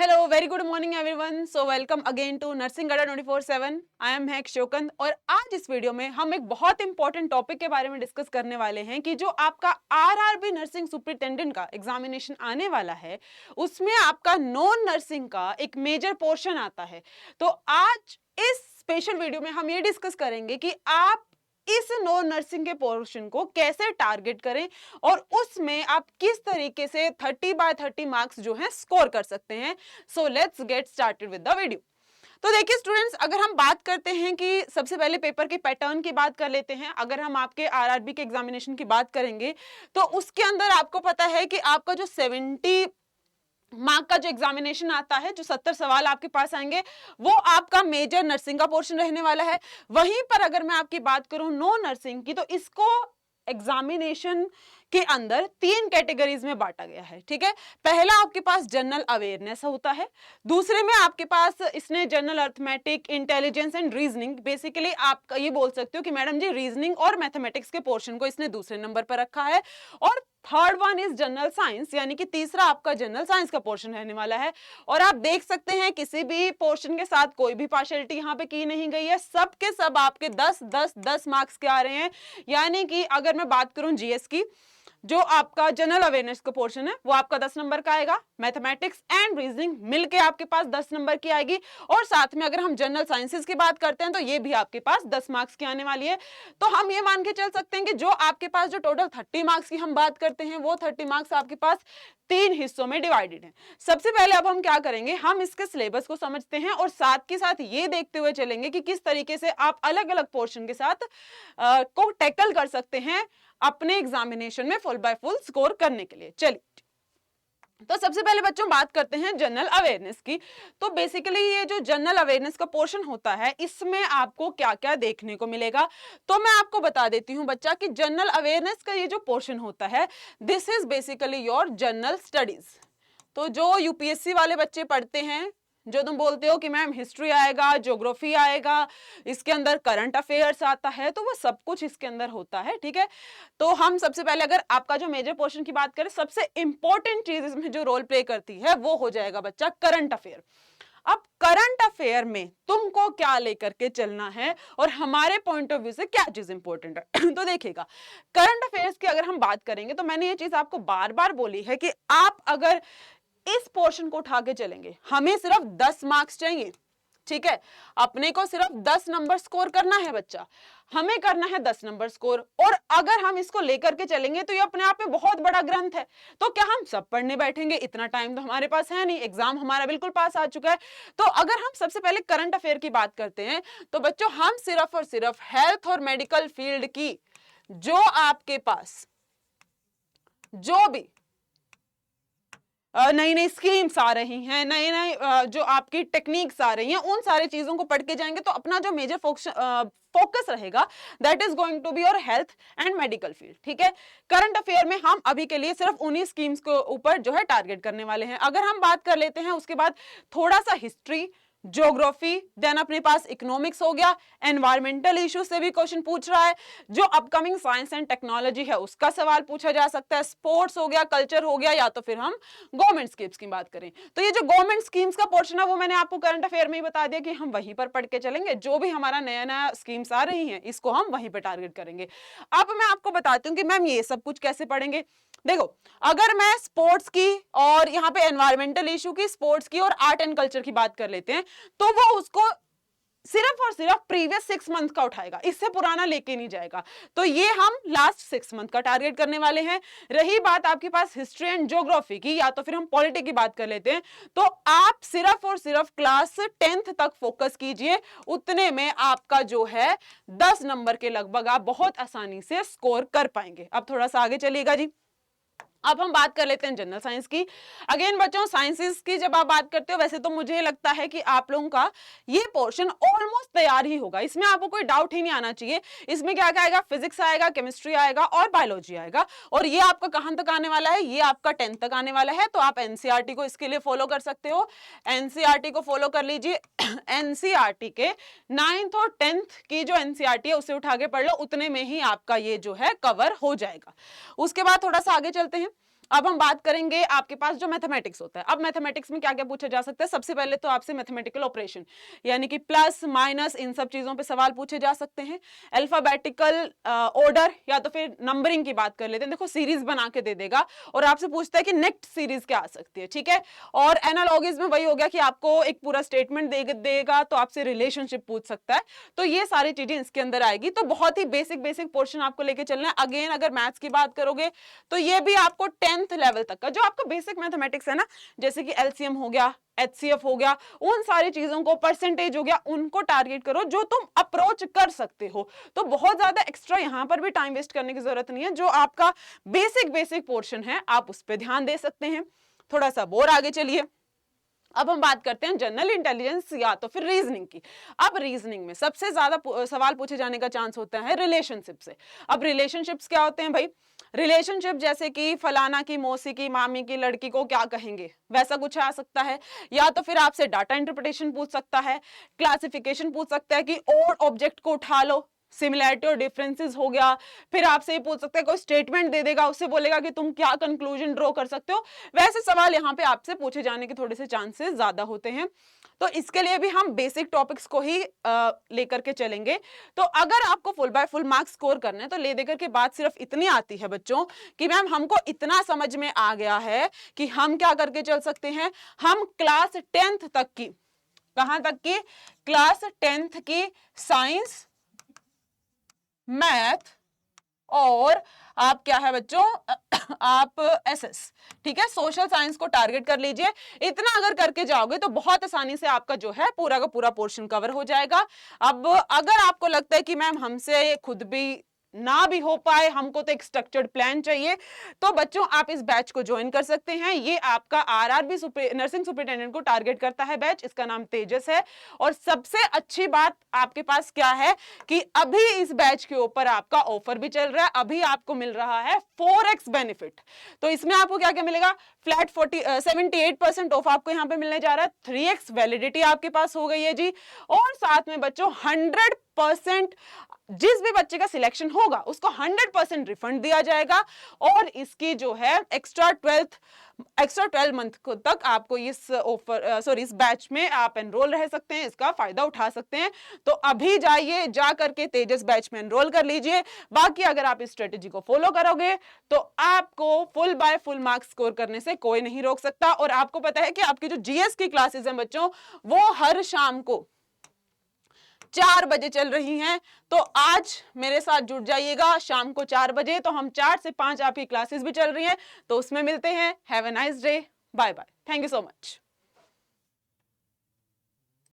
Hello very good morning everyone. So welcome again to nursing Adda 24/7। I am hack Shokand और आज इस video में हम एक बहुत इंपॉर्टेंट टॉपिक के बारे में डिस्कस करने वाले हैं कि जो आपका आरआरबी नर्सिंग सुपरिटेंडेंट का एग्जामिनेशन आने वाला है उसमें आपका नॉन नर्सिंग का एक मेजर पोर्शन आता है। तो आज इस स्पेशल वीडियो में हम ये डिस्कस करेंगे कि आप इस नॉन नर्सिंग के पोर्शन को कैसे टारगेट करें और उसमें आप किस तरीके से 30/30 मार्क्स जो हैं स्कोर कर सकते हैं। So let's get started with the video. तो देखिए स्टूडेंट्स, अगर हम बात करते हैं कि सबसे पहले पेपर के पैटर्न की बात कर लेते हैं। अगर हम आपके आरआरबी के एग्जामिनेशन की बात करेंगे तो उसके अंदर आपको पता है कि आपका जो 70 मार्क का जो एग्जामिनेशन आता है, जो 70 सवाल आपके पास आएंगे, वो आपका मेजर नर्सिंग का पोर्शन रहने वाला है। वहीं पर अगर मैं आपकी बात करूं नो नर्सिंग की, तो इसको एग्जामिनेशन के अंदर 3 कैटेगरीज में बांटा गया है। ठीक है, पहला आपके पास जनरल अवेयरनेस होता है, दूसरे में आपके पास इसने general arithmetic, intelligence and reasoning, basically आप ये बोल सकते हो कि मैडम जी रीजनिंग और मैथमेटिक्स के पोर्शन को इसने दूसरे नंबर पर रखा है, और third one is general science, यानी कि तीसरा आपका जनरल साइंस का पोर्शन रहने वाला है। और आप देख सकते हैं किसी भी पोर्शन के साथ कोई भी पार्शियलिटी यहाँ पे की नहीं गई है, सब के सब आपके 10-10-10 मार्क्स के आ रहे हैं। यानी कि अगर मैं बात करूं जीएस की, जो आपका जनरल अवेयरनेस का पोर्शन है वो आपका 10 नंबर का आएगा, मैथमेटिक्स एंड रीजनिंग मिलके आपके पास 10 नंबर की आएगी, और साथ में अगर हम जनरल साइंसेस की बात करते हैं तो ये भी आपके पास 10 मार्क्स की आने वाली है। तो हम ये मान के चल सकते हैं कि जो आपके पास जो टोटल 30 मार्क्स की हम बात करते हैं, वो 30 मार्क्स आपके पास 3 हिस्सों में डिवाइडेड है। सबसे पहले अब हम क्या करेंगे, हम इसके सिलेबस को समझते हैं और साथ के साथ ये देखते हुए चलेंगे कि किस तरीके से आप अलग अलग पोर्शन के साथ को टैकल कर सकते हैं अपने एग्जामिनेशन में फुल बाय फुल स्कोर करने के लिए। चलिए, तो सबसे पहले बच्चों बात करते हैं जनरल अवेयरनेस की। तो बेसिकली ये जो जनरल अवेयरनेस का पोर्शन होता है, इसमें आपको क्या क्या देखने को मिलेगा, तो मैं आपको बता देती हूं बच्चा कि जनरल अवेयरनेस का ये जो पोर्शन होता है, this is basically your general studies. तो जो यूपीएससी वाले बच्चे पढ़ते हैं, जो तुम बोलते हो कि मैम हिस्ट्री आएगा, ज्योग्राफी आएगा, इसके अंदर करंट अफेयर्स आता है, तो वो सब कुछ इसके अंदर होता है। ठीक है, तो हम सबसे पहले अगर आपका जो मेजर पोर्शन की बात करें, सबसे इंपॉर्टेंट चीज इसमें जो रोल प्ले करती है वो हो जाएगा बच्चा करंट अफेयर। अब करंट अफेयर में तुमको क्या लेकर के चलना है और हमारे पॉइंट ऑफ व्यू से क्या चीज इंपॉर्टेंट है तो देखिएगा, करंट अफेयर्स की अगर हम बात करेंगे तो मैंने ये चीज आपको बार बार बोली है कि आप अगर इस पोर्शन को उठा के चलेंगे, हमें सिर्फ 10 मार्क्स चाहिए। ठीक है, अपने को सिर्फ 10 नंबर स्कोर करना है बच्चा, हमें करना है 10 नंबर स्कोर। और अगर हम इसको लेकर के चलेंगे तो ये अपने आप में बहुत बड़ा ग्रंथ है, तो क्या हम सब पढ़ने बैठेंगे? इतना टाइम तो हमारे पास है नहीं, एग्जाम हमारा बिल्कुल पास आ चुका है। तो अगर हम सबसे पहले करंट अफेयर की बात करते हैं, तो बच्चों हम सिर्फ और सिर्फ हेल्थ और मेडिकल फील्ड की जो आपके पास जो भी नई नई स्कीम्स आ रही हैं, नई नई जो आपकी टेक्निक्स आ रही हैं, उन सारी चीजों को पढ़ के जाएंगे तो अपना जो मेजर फोकस रहेगा that is going to be your health and medical field. ठीक है, करंट अफेयर में हम अभी के लिए सिर्फ उन्हीं स्कीम्स के ऊपर जो है टारगेट करने वाले हैं। अगर हम बात कर लेते हैं उसके बाद थोड़ा सा हिस्ट्री, ज्योग्राफी, देन अपने पास इकोनॉमिक्स हो गया, एनवायरमेंटल इश्यू से भी क्वेश्चन पूछ रहा है, जो अपकमिंग साइंस एंड टेक्नोलॉजी है उसका सवाल पूछा जा सकता है, स्पोर्ट्स हो गया, कल्चर हो गया, या तो फिर हम गवर्नमेंट स्कीम्स की बात करें तो ये जो गवर्नमेंट स्कीम्स का पोर्शन है वो मैंने आपको करंट अफेयर में ही बता दिया कि हम वहीं पर पढ़ के चलेंगे। जो भी हमारा नया नया स्कीम्स आ रही हैं इसको हम वहीं पर टारगेट करेंगे। अब मैं आपको बताती हूँ कि मैम ये सब कुछ कैसे पढ़ेंगे। देखो, अगर मैं स्पोर्ट्स की और यहाँ पे एनवायरमेंटल इशू की, स्पोर्ट्स की और आर्ट एंड कल्चर की बात कर लेते हैं, तो वो उसको सिर्फ और सिर्फ प्रीवियस 6 मंथ का उठाएगा, इससे पुराना लेके नहीं जाएगा। तो ये हम लास्ट 6 मंथ का टारगेट करने वाले हैं। रही बात आपके पास हिस्ट्री एंड ज्योग्राफी की, या तो फिर हम पॉलिटी की बात कर लेते हैं, तो आप सिर्फ और सिर्फ क्लास 10th तक फोकस कीजिए, उतने में आपका जो है 10 नंबर के लगभग आप बहुत आसानी से स्कोर कर पाएंगे। अब थोड़ा सा आगे चलिएगा जी। अब हम बात कर लेते हैं जनरल साइंस की। अगेन बच्चों, साइंसेस की जब आप बात करते हो, वैसे तो मुझे लगता है कि आप लोगों का ये पोर्शन ऑलमोस्ट तैयार ही होगा, इसमें आपको कोई डाउट ही नहीं आना चाहिए। इसमें क्या क्या आएगा, फिजिक्स आएगा, केमिस्ट्री आएगा और बायोलॉजी आएगा। और ये आपका कहां तक आने वाला है, ये आपका 10th तक आने वाला है। तो आप एनसीईआरटी को इसके लिए फॉलो कर सकते हो, एनसीईआरटी को फॉलो कर लीजिए। एनसीईआरटी के 9th और 10th की जो एनसीईआरटी है उसे उठा के पढ़ लो, उतने में ही आपका ये जो है कवर हो जाएगा। उसके बाद थोड़ा सा आगे चलते हैं। अब हम बात करेंगे आपके पास जो मैथमेटिक्स होता है। अब मैथमेटिक्स में क्या क्या पूछा जा सकता है, सबसे पहले तो आपसे मैथमेटिकल ऑपरेशन यानी कि प्लस माइनस इन सब चीजों पे सवाल पूछे जा सकते हैं। अल्फाबेटिकल ऑर्डर या तो फिर नंबरिंग की बात कर लेते हैं, देखो सीरीज बना के दे देगा और आपसे पूछता है कि नेक्स्ट सीरीज क्या आ सकती है, ठीक है। और एनालॉगीज में वही हो गया कि आपको एक पूरा स्टेटमेंट देगा तो आपसे रिलेशनशिप पूछ सकता है। तो ये सारी चीजें इसके अंदर आएगी। तो बहुत ही बेसिक बेसिक पोर्शन आपको लेके चलना है। अगेन अगर मैथ्स की बात करोगे तो ये भी आपको 10th लेवल तक का जो आपका बेसिक मैथमेटिक्स है ना, जैसे कि एलसीएम हो गया, एचसीएफ हो गया, उन सारी चीजों को, परसेंटेज हो गया, उनको टारगेट करो जो तुम अप्रोच कर सकते हो। तो बहुत ज्यादा एक्स्ट्रा यहां पर भी टाइम वेस्ट करने की जरूरत नहीं है। जो आपका बेसिक बेसिक पोर्शन है आप उस पर ध्यान दे सकते हैं। थोड़ा सा और आगे चलिए, अब हम बात करते हैं जनरल इंटेलिजेंस या तो फिर रीजनिंग की। अब रीजनिंग में सबसे ज्यादा सवाल पूछे जाने का चांस होता है रिलेशनशिप से। अब रिलेशनशिप्स क्या होते हैं भाई, रिलेशनशिप जैसे कि फलाना की मौसी की मामी की लड़की को क्या कहेंगे, वैसा कुछ आ सकता है। या तो फिर आपसे डाटा इंटरप्रिटेशन पूछ सकता है, क्लासिफिकेशन पूछ सकता है कि और ऑब्जेक्ट को उठा लो, सिमिलैरिटी और डिफरेंसेस हो गया। फिर आपसे ये पूछ सकते हैं, कोई स्टेटमेंट दे देगा, उससे बोलेगा कि तुम क्या कंक्लूजन ड्रॉ कर सकते हो। वैसे सवाल यहाँ पे आपसे पूछे जाने के थोड़े से चांसेस ज्यादा होते हैं। तो इसके लिए भी हम बेसिक टॉपिक्स को ही लेकर के चलेंगे। तो अगर आपको full by full marks score करना है तो ले देकर के बात सिर्फ इतनी आती है बच्चों कि मैम हमको इतना समझ में आ गया है कि हम क्या करके चल सकते हैं, हम क्लास 10th तक की, कहां तक की, क्लास 10th की साइंस, मैथ और आप क्या है बच्चों आप एसएस, ठीक है, सोशल साइंस को टारगेट कर लीजिए। इतना अगर करके जाओगे तो बहुत आसानी से आपका जो है पूरा का पूरा पोर्शन कवर हो जाएगा। अब अगर आपको लगता है कि मैम हमसे खुद भी ना भी हो पाए, हमको तो एक स्ट्रक्चर्ड प्लान चाहिए, तो बच्चों आप इस बैच को ज्वाइन कर सकते हैं। ये आपका आरआरबी नर्सिंग सुपरिटेंडेंट को टारगेट करता है बैच, इसका नाम तेजस है। और सबसे अच्छी बात आपके पास क्या है कि अभी इस बैच के ऊपर आपका ऑफर भी चल रहा है, अभी आपको मिल रहा है 4x बेनिफिट। तो इसमें आपको क्या क्या मिलेगा, फ्लैट 78% ऑफ आपको यहाँ पे मिलने जा रहा है, 3x वैलिडिटी आपके पास हो गई है जी। और साथ में बच्चों 100% जिस भी बच्चे का सिलेक्शन होगा उसको 100% रिफंड दिया जाएगा। और इसकी जो है एक्स्ट्रा 12 मंथ तक आपको इस ऑफर इस बैच में आप एनरोल रह सकते हैं, इसका फायदा उठा सकते हैं। तो अभी जाइए, जा करके तेजस बैच में एनरोल कर लीजिए। बाकी अगर आप इस स्ट्रेटेजी को फॉलो करोगे तो आपको full by full marks score करने से कोई नहीं रोक सकता। और आपको पता है कि आपकी जो जीएस की क्लासेस हैं बच्चों, वो हर शाम को 4 बजे चल रही हैं। तो आज मेरे साथ जुड़ जाइएगा शाम को 4 बजे। तो हम 4 से 5 आपकी क्लासेस भी चल रही हैं, तो उसमें मिलते हैं। Have a nice day, bye bye, thank you so much.